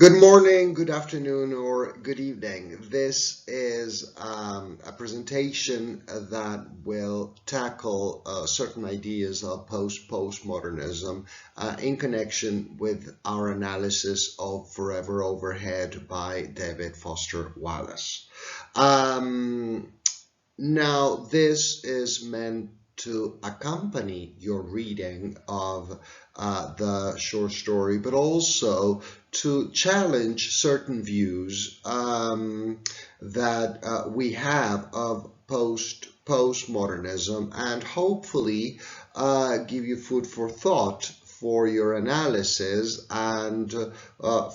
Good morning, good afternoon, or good evening. This is a presentation that will tackle certain ideas of postmodernism in connection with our analysis of Forever Overhead by David Foster Wallace. Now, this is meant to accompany your reading of the short story, but also to challenge certain views that we have of postmodernism and hopefully give you food for thought for your analysis and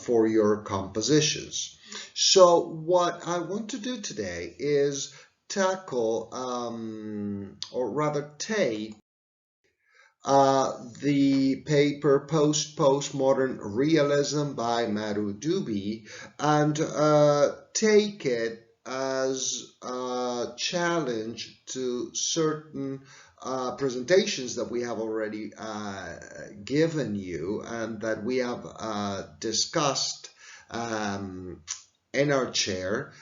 for your compositions. So what I want to do today is tackle, or rather take, the paper Postmodern Realism by Madhu Dubey and take it as a challenge to certain presentations that we have already given you and that we have discussed in our chair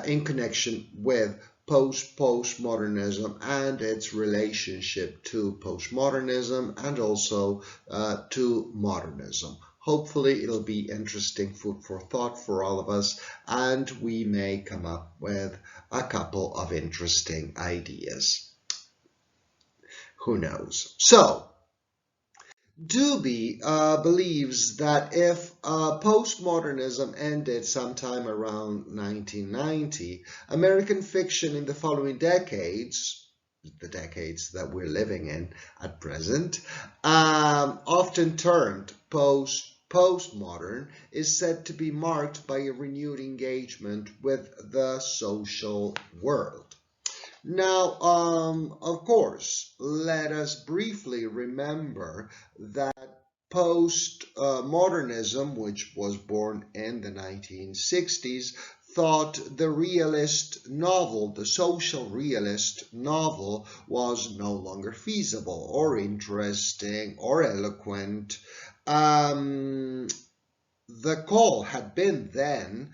in connection with postmodernism and its relationship to postmodernism and also to modernism. Hopefully it'll be interesting food for thought for all of us, and we may come up with a couple of interesting ideas. Who knows? So, Dubey believes that if postmodernism ended sometime around 1990, American fiction in the following decades, the decades that we're living in at present, often termed postmodern, is said to be marked by a renewed engagement with the social world. Now, of course, let us briefly remember that postmodernism, which was born in the 1960s, thought the realist novel, the social realist novel, was no longer feasible or interesting or eloquent. The call had been then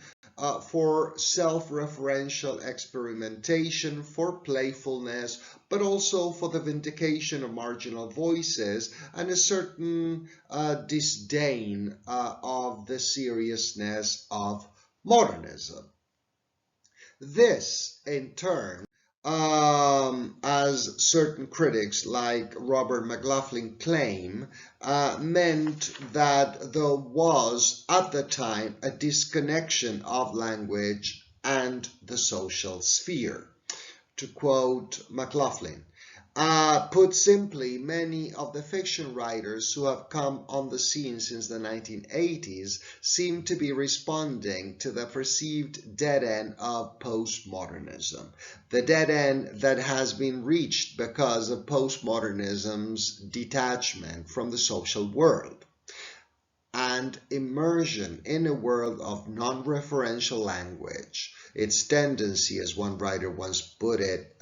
for self-referential experimentation, for playfulness, but also for the vindication of marginal voices and a certain disdain of the seriousness of modernism. This, in turn, as certain critics like Robert McLaughlin claim, meant that there was at the time a disconnection of language and the social sphere. To quote McLaughlin, put simply, many of the fiction writers who have come on the scene since the 1980s seem to be responding to the perceived dead end of postmodernism, the dead end that has been reached because of postmodernism's detachment from the social world and immersion in a world of non-referential language. Its tendency, as one writer once put it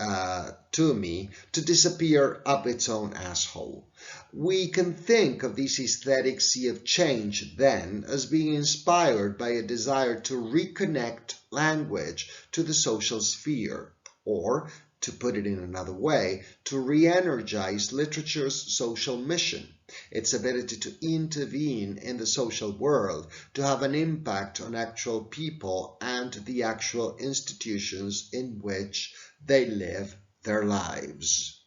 to me, to disappear up its own asshole. We can think of this aesthetic sea of change then as being inspired by a desire to reconnect language to the social sphere, or, to put it in another way, to re-energize literature's social mission, its ability to intervene in the social world, to have an impact on actual people and the actual institutions in which they live their lives.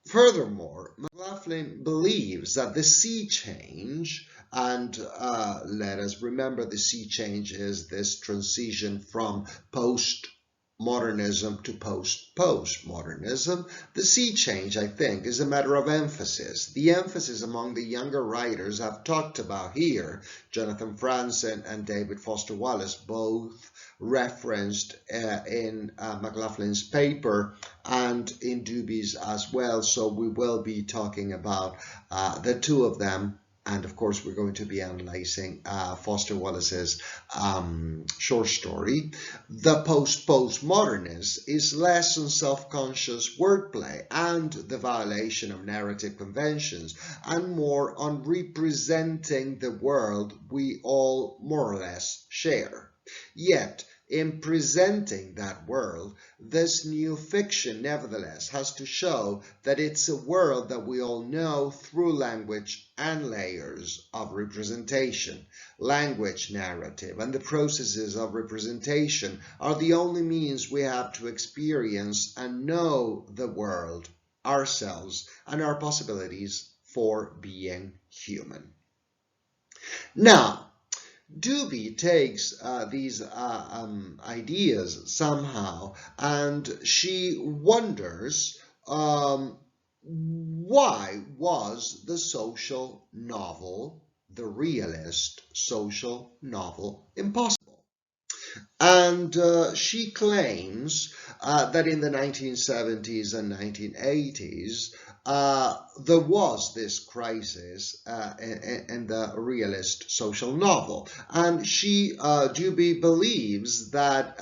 Furthermore, McLaughlin believes that the sea change, and let us remember the sea change is this transition from postmodernism to postmodernism. The sea change, I think, is a matter of emphasis. The emphasis among the younger writers I've talked about here, Jonathan Franzen and David Foster Wallace, both referenced in McLaughlin's paper and in Dubey's as well. So we will be talking about the two of them And of course, we're going to be analyzing Foster Wallace's short story. The postmodernist is less on self-conscious wordplay and the violation of narrative conventions, and more on representing the world we all more or less share. Yet, in presenting that world, this new fiction nevertheless has to show that it's a world that we all know through language and layers of representation. Language, narrative, and the processes of representation are the only means we have to experience and know the world, ourselves, and our possibilities for being human. Now, Dubé takes these ideas somehow, and she wonders why was the social novel, the realist social novel, impossible? And she claims that in the 1970s and 1980s, there was this crisis in the realist social novel. And she, Dubé, believes that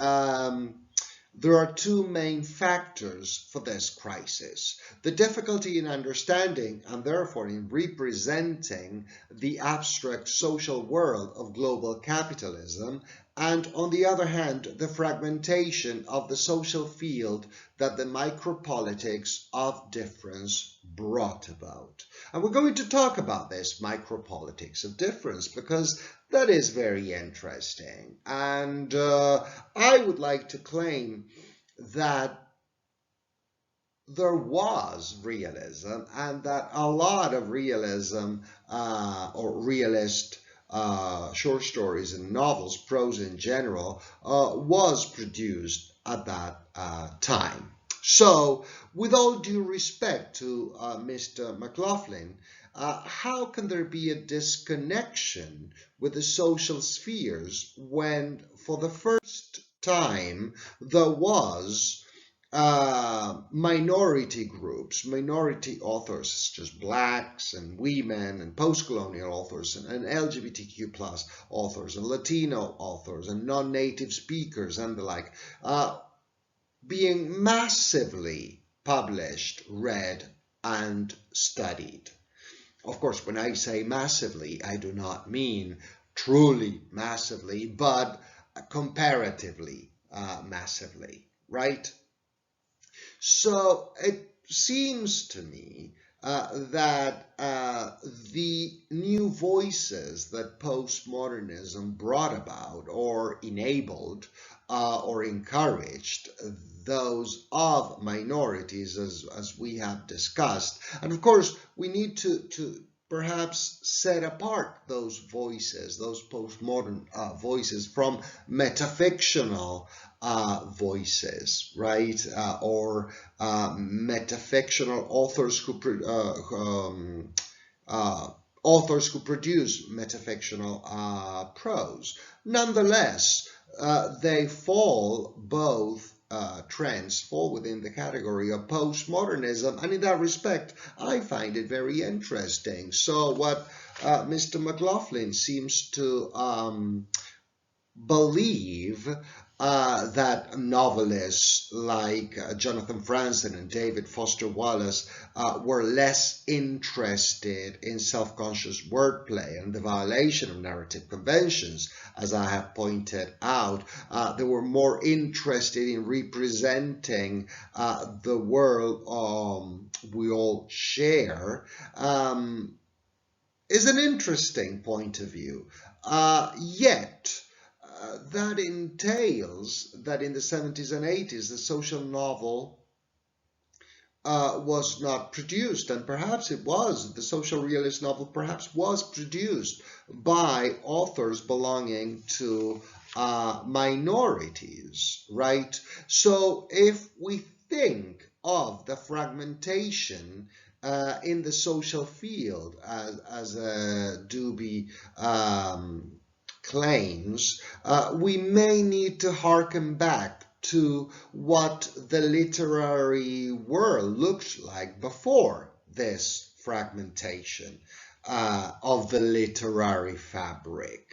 there are two main factors for this crisis: the difficulty in understanding and therefore in representing the abstract social world of global capitalism, and on the other hand, the fragmentation of the social field that the micropolitics of difference brought about. And we're going to talk about this micropolitics of difference because that is very interesting. And I would like to claim that there was realism, and that a lot of realism or realist short stories and novels, prose in general, was produced at that time. So, with all due respect to Mr. McLaughlin, how can there be a disconnection with the social spheres when, for the first time, there was minority groups, minority authors such as blacks and women and post-colonial authors and LGBTQ plus authors and Latino authors and non-native speakers and the like, being massively published, read, and studied. Of course, when I say massively, I do not mean truly massively, but comparatively massively, right? So it seems to me that the new voices that postmodernism brought about or enabled or encouraged, those of minorities, as we have discussed. And of course, we need to perhaps set apart those voices, those postmodern voices, from metafictional voices, right? Or metafictional authors who produce metafictional prose. Nonetheless, they fall both. Trends fall within the category of postmodernism, and in that respect, I find it very interesting. So, what Mr. McLaughlin seems to believe that novelists like Jonathan Franzen and David Foster Wallace were less interested in self-conscious wordplay and the violation of narrative conventions, as I have pointed out. They were more interested in representing the world we all share, is an interesting point of view. Yet, that entails that in the 70s and 80s, the social novel was not produced, and perhaps it was, the social realist novel perhaps was produced by authors belonging to minorities, right? So if we think of the fragmentation in the social field, as Dubé claims, we may need to harken back to what the literary world looked like before this fragmentation. of the literary fabric.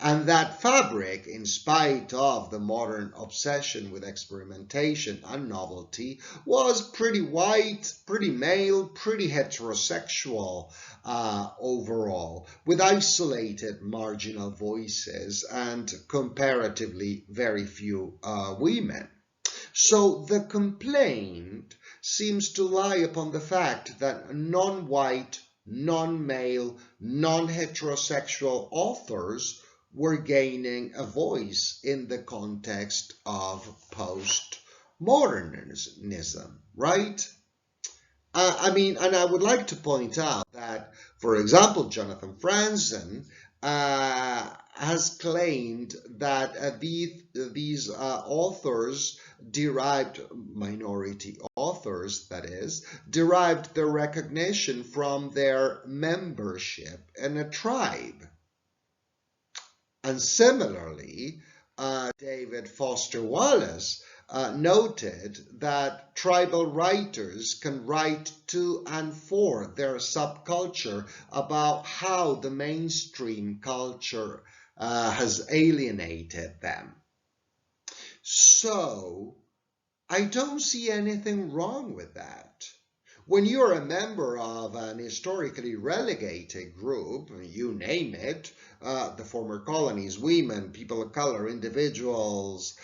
And that fabric, in spite of the modern obsession with experimentation and novelty, was pretty white, pretty male, pretty heterosexual overall, with isolated marginal voices and comparatively very few women. So the complaint seems to lie upon the fact that non-white, non-male, non-heterosexual authors were gaining a voice in the context of postmodernism, right? And I would like to point out that, for example, Jonathan Franzen has claimed that these authors derived, minority authors that is, derived their recognition from their membership in a tribe. And similarly, David Foster Wallace noted that tribal writers can write to and for their subculture about how the mainstream culture has alienated them. So, I don't see anything wrong with that. When you're a member of an historically relegated group, you name it, the former colonies, women, people of color, individuals,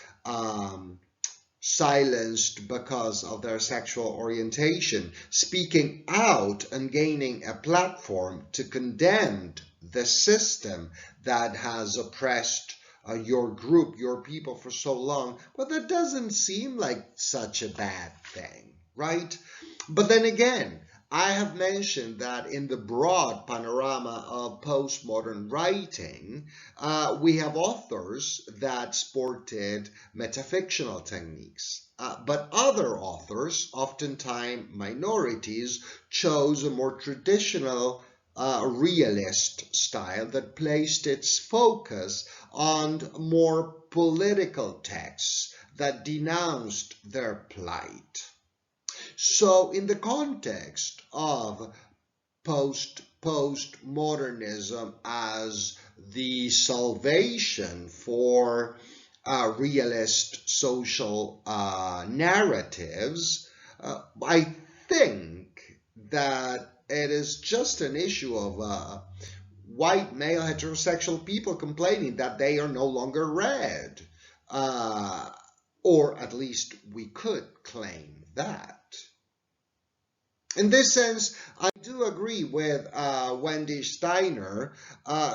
silenced because of their sexual orientation, speaking out and gaining a platform to condemn the system that has oppressed your group, your people for so long, well, that doesn't seem like such a bad thing, right? But then again, I have mentioned that in the broad panorama of postmodern writing, we have authors that sported metafictional techniques. But other authors, oftentimes minorities, chose a more traditional realist style that placed its focus on more political texts that denounced their plight. So in the context of postmodernism as the salvation for realist social narratives, I think that it is just an issue of white male heterosexual people complaining that they are no longer read. Or at least we could claim that. In this sense, I do agree with Wendy Steiner,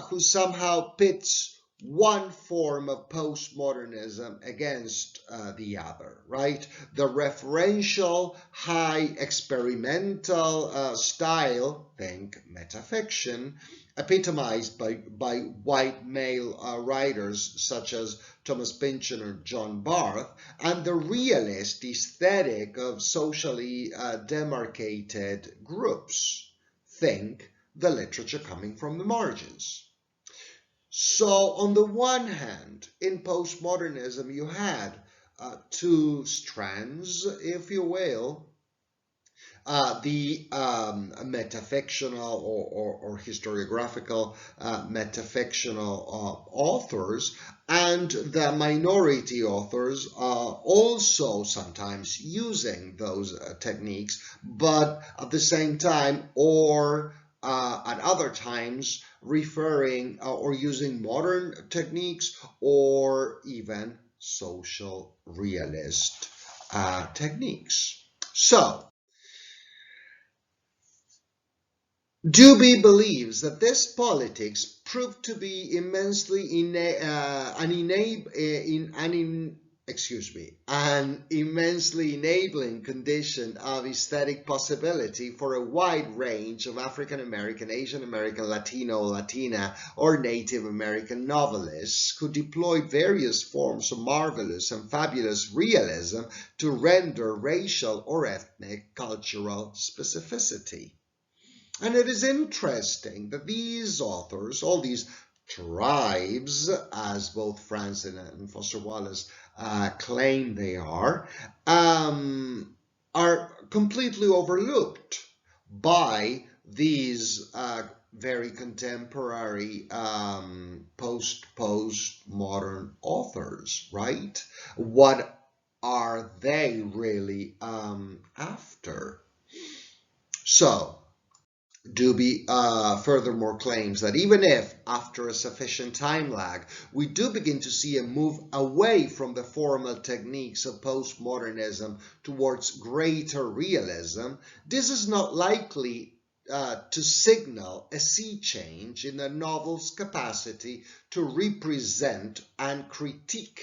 who somehow pits one form of postmodernism against the other, right? The referential, high experimental style, think metafiction, epitomized by white male writers such as Thomas Pynchon or John Barth, and the realist aesthetic of socially demarcated groups. Think the literature coming from the margins. So on the one hand, in postmodernism, you had two strands, if you will, the metafictional or historiographical metafictional authors and the minority authors also sometimes using those techniques, but at the same time or at other times referring or using modern techniques or even social realist techniques. So, Dewey believes that this politics proved to be immensely an immensely enabling condition of aesthetic possibility for a wide range of African American, Asian American, Latino, Latina, or Native American novelists who deployed various forms of marvelous and fabulous realism to render racial or ethnic cultural specificity. And it is interesting that these authors, all these tribes, as both Franzen and Foster Wallace claim they are completely overlooked by these very contemporary postmodern authors, right? What are they really after? So, Dubé furthermore claims that even if, after a sufficient time lag, we do begin to see a move away from the formal techniques of postmodernism towards greater realism, this is not likely to signal a sea change in the novel's capacity to represent and critique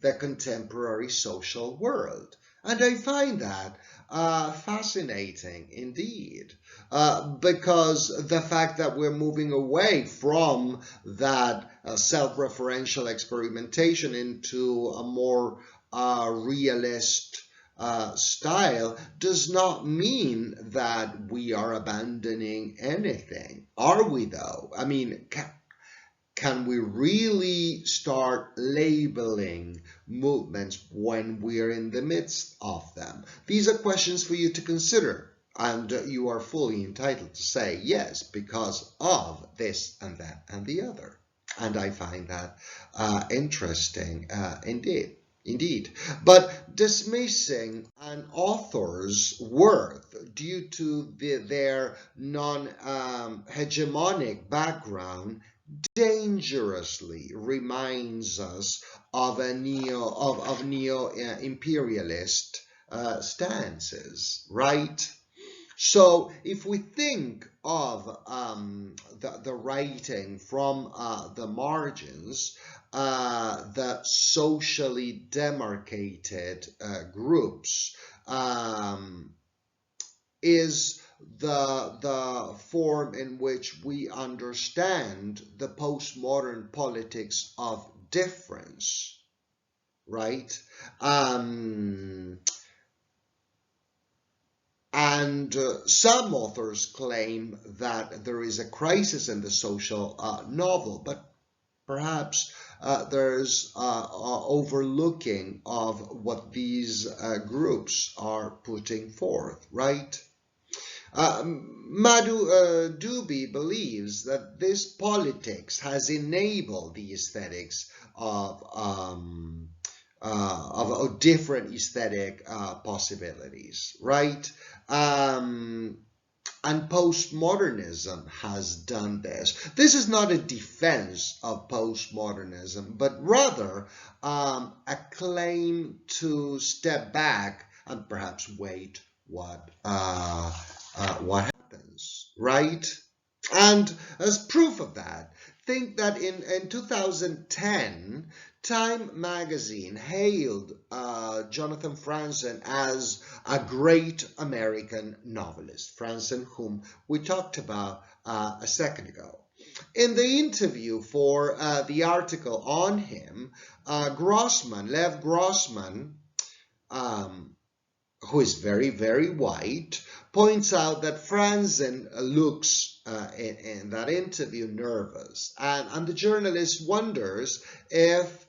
the contemporary social world. And I find that fascinating indeed, because the fact that we're moving away from that self-referential experimentation into a more realist style does not mean that we are abandoning anything. Are we, though? I mean, can we really start labeling movements when we're in the midst of them? These are questions for you to consider, and you are fully entitled to say yes because of this and that and the other. And I find that interesting indeed. Indeed. But dismissing an author's worth due to their non-hegemonic background dangerously reminds us of neo-imperialist stances, right? So if we think of the writing from the margins, the socially demarcated groups is the form in which we understand the postmodern politics of difference, right? And some authors claim that there is a crisis in the social novel, but perhaps there's overlooking of what these groups are putting forth, right? Dubé believes that this politics has enabled the aesthetics of different aesthetic possibilities, right? And postmodernism has done this. This is not a defense of postmodernism, but rather a claim to step back and perhaps wait what happens, right? And as proof of that, think that in 2010, Time magazine hailed Jonathan Franzen as a great American novelist, Franzen, whom we talked about a second ago. In the interview for the article on him, Lev Grossman, who is very, very white, points out that Franzen looks in that interview nervous, and the journalist wonders if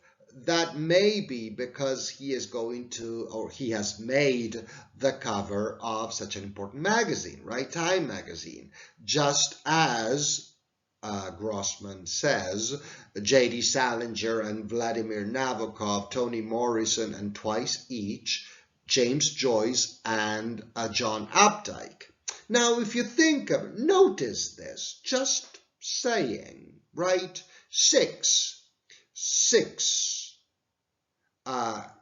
that may be because he is going to, or he has made the cover of such an important magazine, right? Time magazine. Just as Grossman says, J.D. Salinger and Vladimir Nabokov, Toni Morrison, and twice each, James Joyce and John Updike. Now, if you think of it, notice this, just saying, right? Six.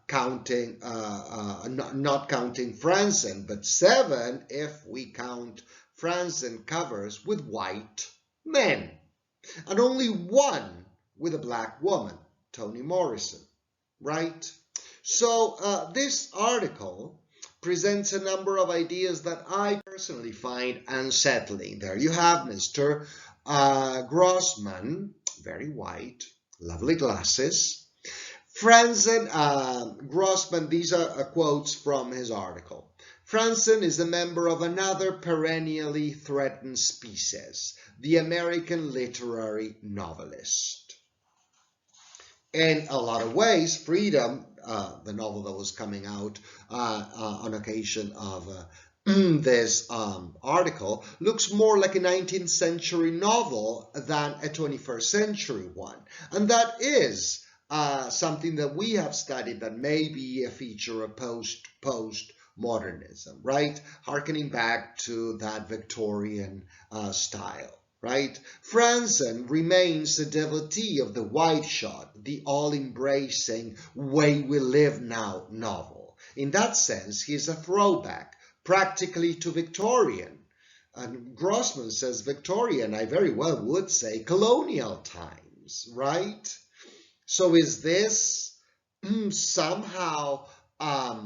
Counting, not counting Franzen, but 7 if we count Franzen covers with white men, and only 1 with a black woman, Toni Morrison, right? So this article presents a number of ideas that I personally find unsettling. There you have Mr. Grossman, very white, lovely glasses. Franzen, Grossman, these are quotes from his article. Franzen is a member of another perennially threatened species, the American literary novelist. In a lot of ways, Freedom, the novel that was coming out on occasion of this article looks more like a 19th century novel than a 21st century one. And that is something that we have studied that may be a feature of postmodernism, right? Harkening back to that Victorian style. Right? Franzen remains a devotee of the wide shot, the all-embracing way we live now novel. In that sense, he is a throwback, practically to Victorian. And Grossman says Victorian, I very well would say colonial times, right? So is this somehow a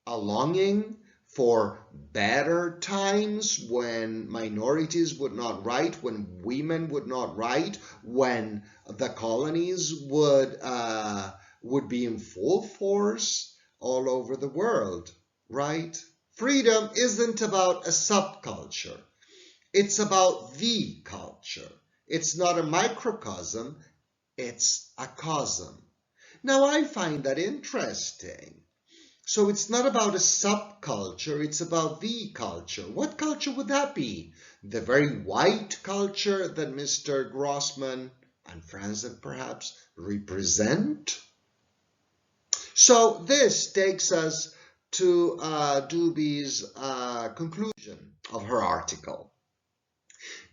longing for better times when minorities would not write, when women would not write, when the colonies would be in full force all over the world, right? Freedom isn't about a subculture. It's about the culture. It's not a microcosm, it's a cosm. Now, I find that interesting. So it's not about a subculture, it's about the culture. What culture would that be? The very white culture that Mr. Grossman and Franzen perhaps represent? So this takes us to Dubie's conclusion of her article.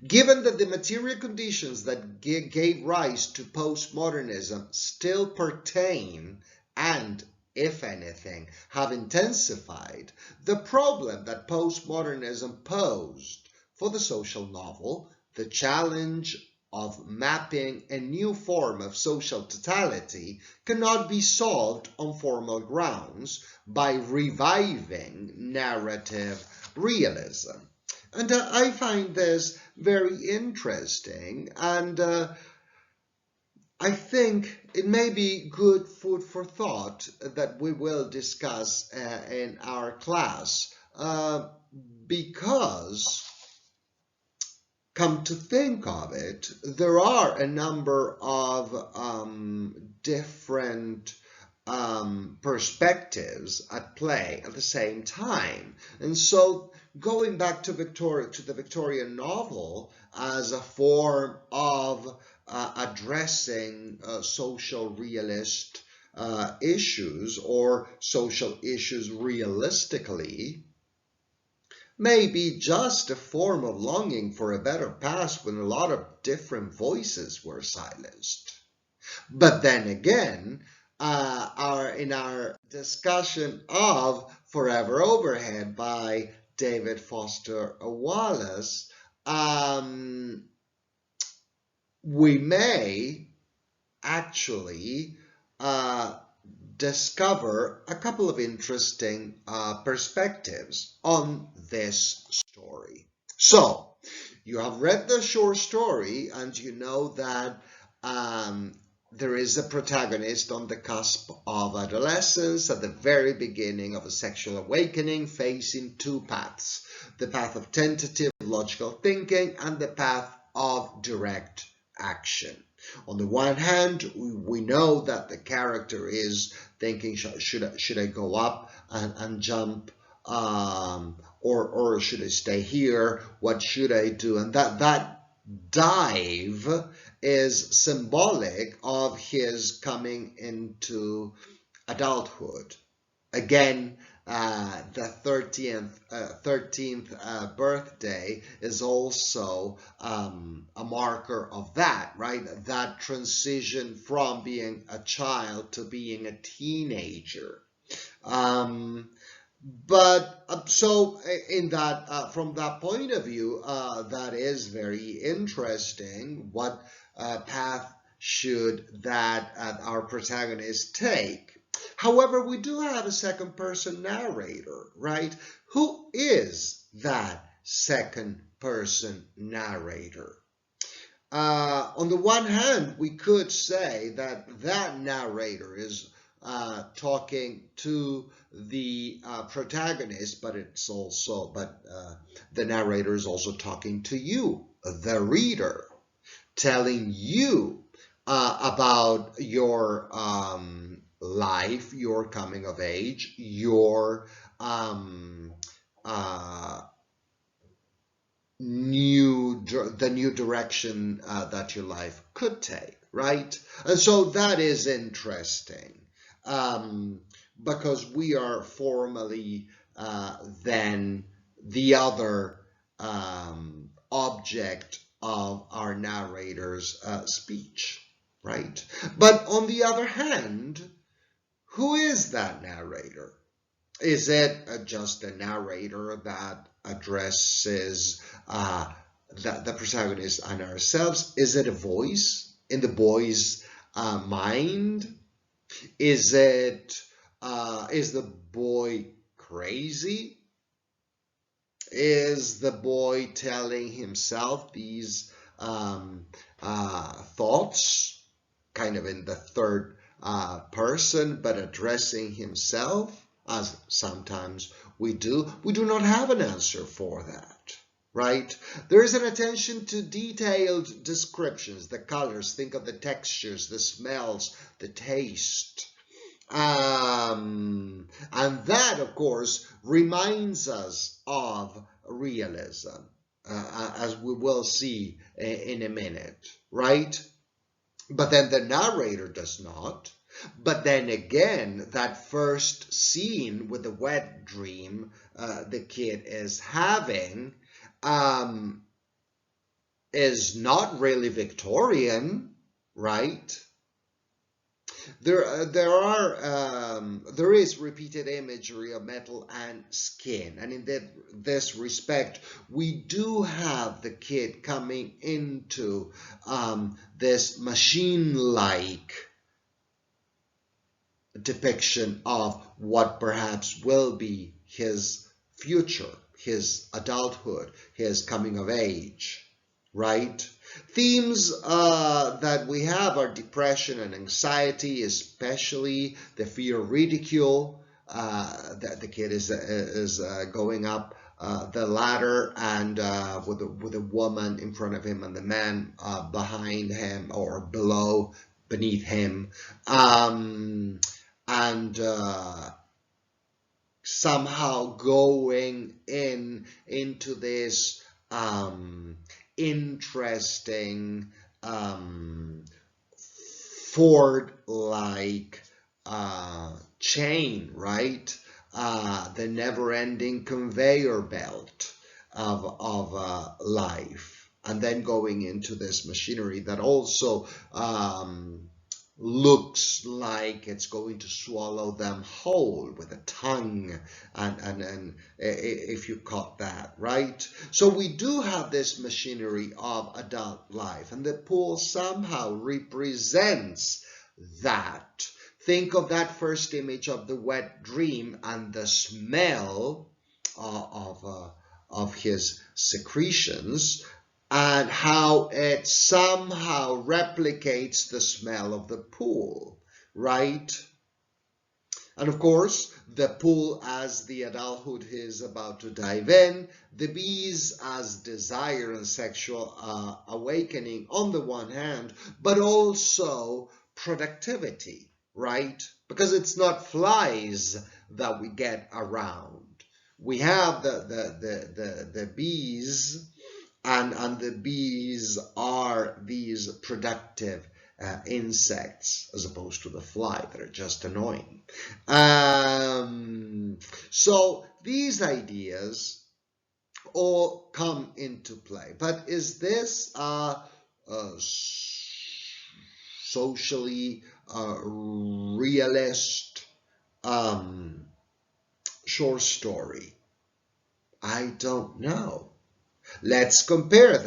Given that the material conditions that gave rise to postmodernism still pertain and, if anything, have intensified, the problem that postmodernism posed for the social novel, the challenge of mapping a new form of social totality, cannot be solved on formal grounds by reviving narrative realism. And I find this very interesting, and I think it may be good food for thought that we will discuss in our class, because, come to think of it, there are a number of different perspectives at play at the same time. And so going back to the Victorian novel as a form of addressing social realist issues or social issues realistically may be just a form of longing for a better past when a lot of different voices were silenced. But then again, in our discussion of Forever Overhead by David Foster Wallace, we may actually discover a couple of interesting perspectives on this story. So, you have read the short story and you know that there is a protagonist on the cusp of adolescence at the very beginning of a sexual awakening, facing two paths: the path of tentative logical thinking and the path of direct action. On the one hand, we know that the character is thinking, should I go up and jump, or should I stay here? What should I do? And that dive is symbolic of his coming into adulthood. Again, the 13th birthday is also a marker of that, right? That transition from being a child to being a teenager. So in that, from that point of view, that is very interesting. What path should that our protagonist take? However, we do have a second person narrator, right? Who is that second person narrator? On the one hand, we could say that that narrator is talking to the protagonist, but the narrator is also talking to you, the reader, telling you about your life, your coming of age, your the new direction that your life could take, right? And so that is interesting, because we are formally then the other object of our narrator's speech, right? But on the other hand, who is that narrator? Is it just a narrator that addresses the protagonist and ourselves? Is it a voice in the boy's mind? Is the boy crazy? Is the boy telling himself these thoughts, kind of in the third person, but addressing himself, as sometimes we do? We do not have an answer for that, right? There is an attention to detailed descriptions, the colors, think of the textures, the smells, the taste. And that, of course, reminds us of realism, as we will see in a minute, right? But then the narrator does not. But then again, that first scene with the wet dream the kid is having is not really Victorian, right? There is repeated imagery of metal and skin, and in this respect, we do have the kid coming into this machine-like depiction of what perhaps will be his future, his adulthood, his coming of age, right? Themes that we have are depression and anxiety, especially the fear of ridicule. That the kid is going up the ladder, and with a woman in front of him and the man behind him or beneath him, and somehow going into this interesting Ford-like chain, right? The never-ending conveyor belt of life, and then going into this machinery that also looks like it's going to swallow them whole with a tongue, and if you caught that, right? So we do have this machinery of adult life, and the pool somehow represents that. Think of that first image of the wet dream and the smell of his secretions, and how it somehow replicates the smell of the pool, right? And of course, the pool as the adulthood he is about to dive in, the bees as desire and sexual awakening on the one hand, but also productivity, right? Because it's not flies that we get around. We have the bees, and the bees are these productive insects, as opposed to the fly that are just annoying. So these ideas all come into play. But is this a socially realist short story? I don't know. Let's compare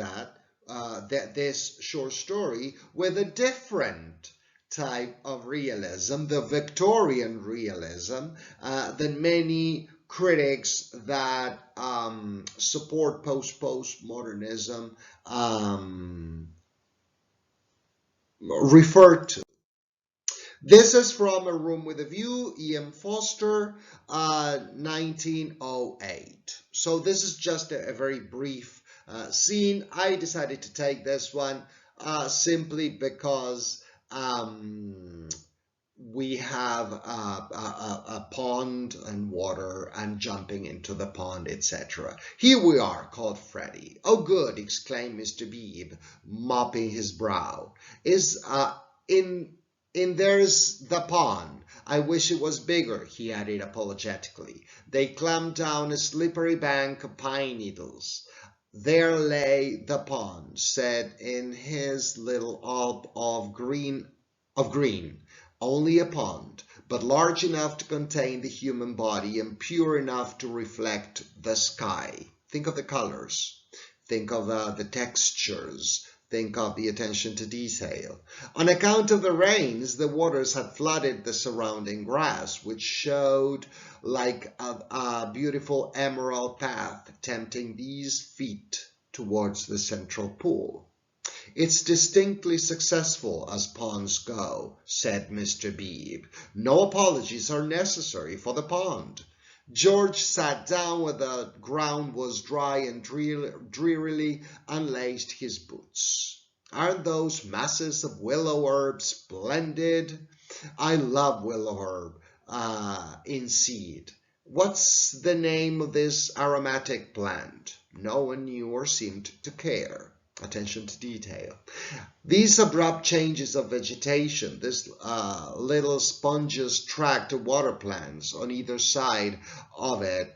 this short story with a different type of realism, the Victorian realism, that many critics that support postmodernism refer to. This is from A Room with a View, E.M. Foster, 1908. So this is just a very brief scene. I decided to take this one simply because we have a pond and water and jumping into the pond, etc. Here we are, called Freddy. Oh, good, exclaimed Mr. Beebe, mopping his brow. In there's the pond. I wish it was bigger, he added apologetically. They climbed down a slippery bank of pine needles. There lay the pond, set in his little alp of green, only a pond, but large enough to contain the human body and pure enough to reflect the sky. Think of the colors. Think of the textures. Think of the attention to detail. On account of the rains, the waters had flooded the surrounding grass, which showed like a beautiful emerald path, tempting these feet towards the central pool. It's distinctly successful as ponds go, said Mr. Beebe. No apologies are necessary for the pond. George sat down when the ground was dry and drearily unlaced his boots. Aren't those masses of willow herb splendid? I love willow herb in seed. What's the name of this aromatic plant? No one knew or seemed to care. Attention to detail. These abrupt changes of vegetation, this little spongeous tract of water plants on either side of it,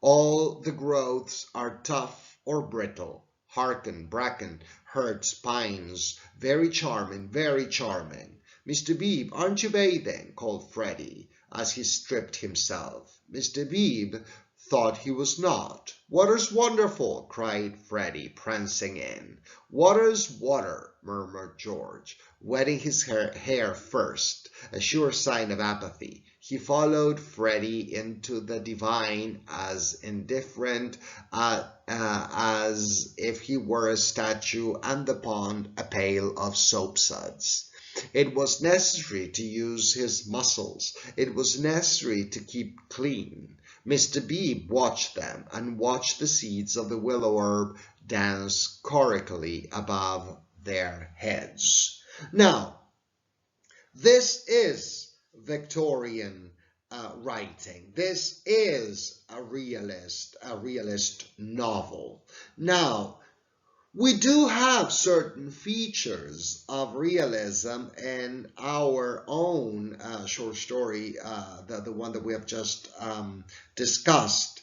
all the growths are tough or brittle. Hearken, bracken, herds, pines. Very charming, very charming. Mr. Beebe, aren't you bathing? Called Freddy as he stripped himself. Mr. Beebe thought he was not. Water's wonderful, cried Freddy, prancing in. Water's water, murmured George, wetting his hair first, a sure sign of apathy. He followed Freddy into the divine as indifferent as if he were a statue and the pond a pail of soapsuds. It was necessary to use his muscles. It was necessary to keep clean. Mr. Beebe watched them and watched the seeds of the willow herb dance chorically above their heads. Now, this is Victorian writing. This is a realist novel. Now, we do have certain features of realism in our own short story, the one that we have just discussed,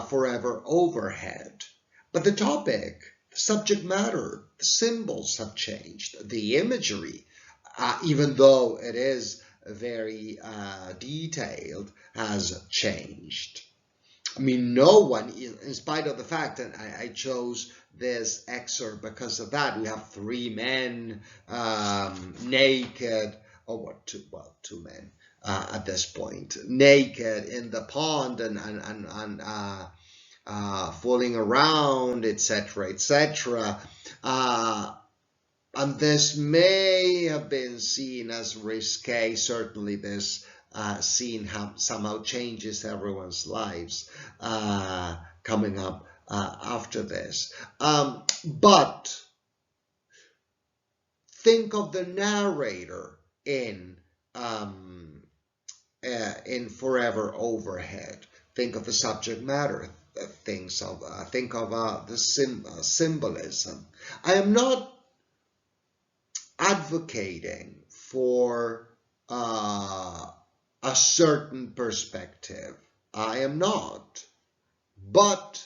Forever Overhead. But the topic, the subject matter, the symbols have changed. The imagery, even though it is very detailed, has changed. I mean, no one, in spite of the fact that I chose this excerpt because of that, we have three men naked, two men at this point, naked in the pond and fooling around, etc., etc. And this may have been seen as risque. Certainly this scene somehow changes everyone's lives coming up after this. But think of the narrator in Forever Overhead. Think of the subject matter. Think of the symbolism. I am not advocating for a certain perspective. I am not. But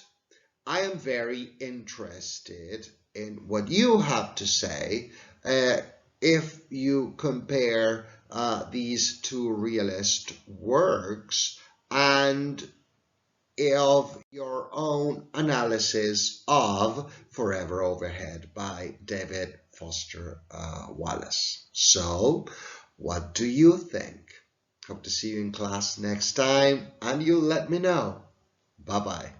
I am very interested in what you have to say if you compare these two realist works and of your own analysis of Forever Overhead by David Foster Wallace. So, what do you think? Hope to see you in class next time, and you'll let me know. Bye-bye.